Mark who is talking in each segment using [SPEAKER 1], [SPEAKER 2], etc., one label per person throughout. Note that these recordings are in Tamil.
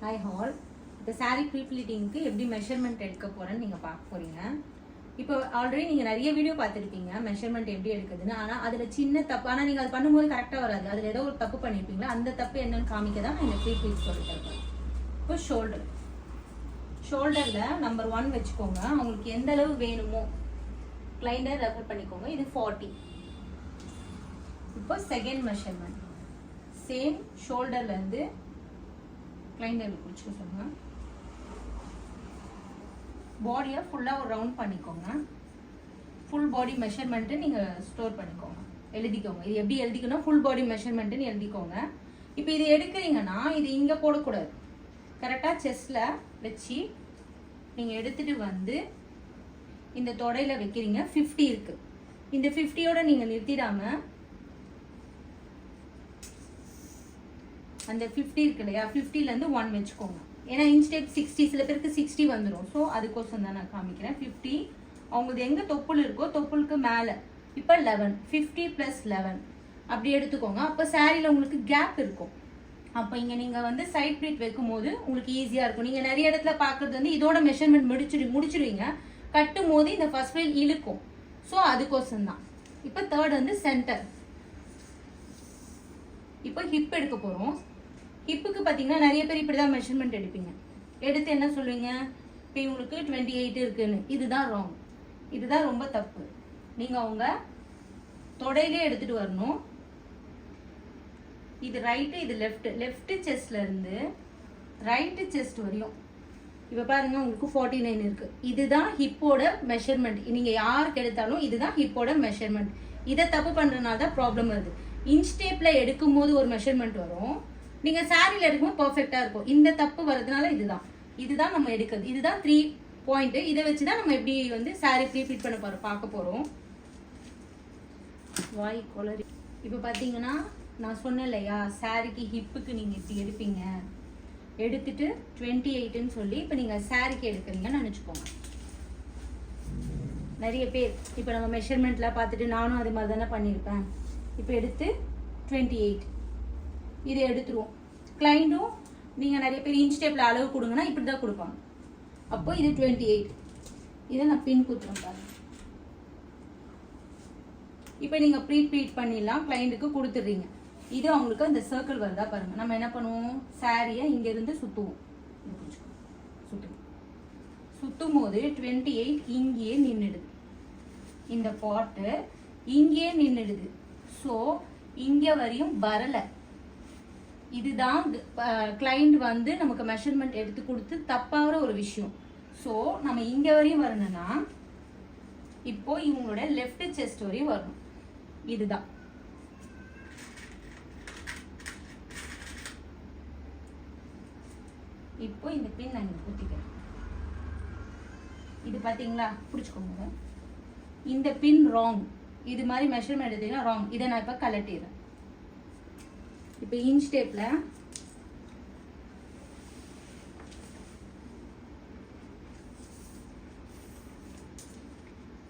[SPEAKER 1] Hi hall. இப்போ சாரீ ப்ரீப்ளீட்டிங்க்கு எப்படி மெஷர்மெண்ட் எடுக்க போகிறேன்னு நீங்கள் பார்க்க போகிறீங்க. இப்போ ஆல்ரெடி நீங்கள் நிறைய வீடியோ பார்த்துருப்பீங்க மெஷர்மெண்ட் எப்படி எடுக்குதுன்னு. ஆனால் அதில் சின்ன தப்பு, ஆனால் நீங்கள் அது பண்ணும்போது கரெக்டாக வராது. அதில் ஏதோ ஒரு தப்பு பண்ணியிருப்பீங்களா, அந்த தப்பு என்னன்னு காமிக்க தான் நான் இந்த ப்ரீப்ளீட் சொல்லிட்டு. இப்போ ஷோல்டரில் நம்பர் 1 வச்சுக்கோங்க. அவங்களுக்கு எந்த அளவு வேணுமோ கிளைண்டை ரெஃபர் பண்ணிக்கோங்க. இது 40. இப்போ செகண்ட் மெஷர்மெண்ட் சேம் ஷோல்டர்லேருந்து கிளைண்டர் பிடிச்சி சொல்லுங்க. பாடியை ஃபுல்லாக ஒரு ரவுண்ட் பண்ணிக்கோங்க. ஃபுல் பாடி மெஷர்மெண்ட்டு நீங்கள் ஸ்டோர் பண்ணிக்கோங்க, எழுதிக்கோங்க. இது எப்படி எழுதிக்கணும், ஃபுல் பாடி மெஷர்மெண்ட்டுன்னு எழுதிக்கோங்க. இப்போ இது எடுக்கிறீங்கன்னா இது இங்கே போடக்கூடாது. கரெக்டாக செஸ்டில் வச்சு நீங்கள் எடுத்துகிட்டு வந்து இந்த தொடையில் வைக்கிறீங்க. 50 இருக்குது. இந்த 50யோட நீங்கள் நிறுத்திடாமல் அந்த 50 இருக்கு இல்லையா, 50லேருந்து 1 வச்சுக்கோங்க. ஏன்னா இன்ஸ்டேட் 60, சில பேருக்கு 60 வந்துடும். ஸோ அதுக்கோசம் தான் நான் காமிக்கிறேன். 50 அவங்களுக்கு எங்கே தொப்புள் இருக்கோ தொப்புளுக்கு மேலே. இப்போ 11, 50 + 11 அப்படி எடுத்துக்கோங்க. அப்போ சாரியில் உங்களுக்கு கேப் இருக்கும். அப்போ இங்கே நீங்கள் வந்து சைட் ப்ளீட் வைக்கும் போது உங்களுக்கு ஈஸியாக இருக்கும். நீங்கள் நிறைய இடத்துல பார்க்குறது வந்து இதோட மெஷர்மெண்ட் முடிச்சிடுவீங்க. கட்டும் போது இந்த ஃபர்ஸ்ட் ஃப்ளைல் இழுக்கும். ஸோ அதுக்கோசம் தான். இப்போ தேர்ட் வந்து சென்டர். இப்போ ஹிப் எடுக்க போகிறோம். ஹிப்புக்கு பார்த்தீங்கன்னா நிறைய பேர் இப்படி தான் மெஷர்மெண்ட் எடுப்பீங்க. எடுத்து என்ன சொல்லுவீங்க, இப்போ இவங்களுக்கு 28 இருக்குன்னு. இதுதான் ராங். இதுதான் ரொம்ப தப்பு. நீங்கள் அவங்க தொடையிலே எடுத்துகிட்டு வரணும். இது ரைட்டு, இது லெஃப்ட் செஸ்ட்லேருந்து ரைட்டு செஸ்ட் வரையும். இப்போ பாருங்க உங்களுக்கு 49 இருக்குது. இதுதான் ஹிப்போட மெஷர்மெண்ட். நீங்கள் யாருக்கு எடுத்தாலும் இதுதான் ஹிப்போட மெஷர்மெண்ட். இதை தப்பு பண்ணுறதுனால தான் ப்ராப்ளம் வருது. இன்ச் டேப்பில் எடுக்கும்போது ஒரு மெஷர்மெண்ட் வரும், நீங்கள் சாரியில் எடுக்கும்போது பர்ஃபெக்டாக இருக்கும். இந்த தப்பு வர்றதுனால இதுதான் நம்ம எடுக்கிறது. இதுதான் 3 பாயிண்ட்டு. இதை வச்சு தான் நம்ம எப்படி வந்து சாரி ப்ரீப்ளீட் பண்ண பார்க்க போகிறோம். வாய் கொலரி. இப்போ பார்த்தீங்கன்னா நான் சொன்னேன் இல்லையா, சாரிக்கு ஹிப்புக்கு நீங்கள் இப்படி எடுப்பீங்க. எடுத்துட்டு 28ன்னு சொல்லி இப்போ நீங்கள் சாரிக்கு எடுக்கிறீங்கன்னு நினச்சிக்கோங்க. நிறைய பேர் இப்போ நம்ம மெஷர்மெண்ட்லாம் பார்த்துட்டு நானும் அது மாதிரி தானே பண்ணியிருப்பேன். இப்போ எடுத்து 28 இதை எடுத்துருவோம். கிளைண்டும் நீங்கள் நிறைய பேர் இன்ச் டேப்பில் அளவு கொடுங்கன்னா இப்படி தான் கொடுப்பாங்க. அப்போ இது 28. இதை நான் பின் கொடுத்துருவேன் பாருங்க. இப்போ நீங்கள் ப்ரீப்ளீட் பண்ணிடலாம். கிளைண்ட்டுக்கு கொடுத்துட்றீங்க. இது அவங்களுக்கு அந்த சர்க்கிள் வருதா பாருங்க. நம்ம என்ன பண்ணுவோம், சாரியை இங்கேருந்து சுற்றுவோம். சுற்றும் போது 28 இங்கேயே நின்றுடுது. இந்த பாட்டு இங்கேயே நின்றுடுது. ஸோ இங்கே வரையும் வரலை. இதுதான் கிளைண்ட் வந்து நமக்கு மெஷர்மெண்ட் எடுத்து கொடுத்து தப்பாகிற ஒரு விஷயம். ஸோ நம்ம இங்கே வரையும் வரணும்னா இப்போ இவங்களோட லெஃப்ட் செஸ்ட் வரையும் வரணும். இதுதான். இப்போ இந்த பின் நான் இங்கே குத்திக்கிறேன். இது பார்த்தீங்களா, பிடிச்சிக்கோங்க. இந்த பின் ராங். இது மாதிரி மெஷர்மெண்ட் எடுத்தீங்கன்னா ராங். இதை நான் இப்போ கலட்டிடுறேன். இப்போ இன்ச் டேப்பில்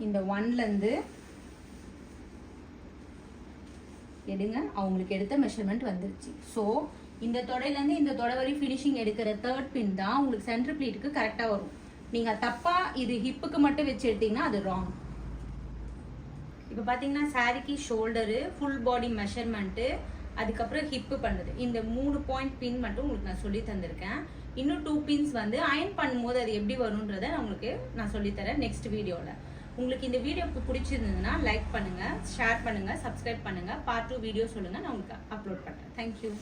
[SPEAKER 1] இந்த 1லேருந்து எடுங்க. அவங்களுக்கு எடுத்த மெஷர்மெண்ட் வந்துருச்சு. ஸோ இந்த தொடையிலேருந்து இந்த தொடை வரை ஃபினிஷிங் எடுக்கிற தேர்ட் பின் தான் உங்களுக்கு சென்டர் ப்ளீட்டுக்கு கரெக்டாக வரும். நீங்கள் தப்பாக இது ஹிப்புக்கு மட்டும் வச்சு எடுத்தீங்கன்னா அது ராங். இப்போ பார்த்தீங்கன்னா சாரிக்கு ஷோல்டரு, ஃபுல் பாடி மெஷர்மெண்ட்டு, அதுக்கப்புறம் ஹிப்பு பண்ணுறது, இந்த 3 பாயிண்ட் பின் மட்டும் உங்களுக்கு நான் சொல்லி தந்திருக்கேன். இன்னும் 2 பின்ஸ் வந்து அயன் பண்ணும்போது அது எப்படி வரும்ன்றதை உங்களுக்கு நான் சொல்லித்தரேன் நெக்ஸ்ட் வீடியோவில். உங்களுக்கு இந்த வீடியோ பிடிச்சிருந்ததுன்னா லைக் பண்ணுங்கள், ஷேர் பண்ணுங்கள், சப்ஸ்கிரைப் பண்ணுங்கள். பார்ட் 2 வீடியோ சொல்லுங்கள், நான் உங்களுக்கு அப்லோட் பண்ணுறேன். தேங்க்யூ.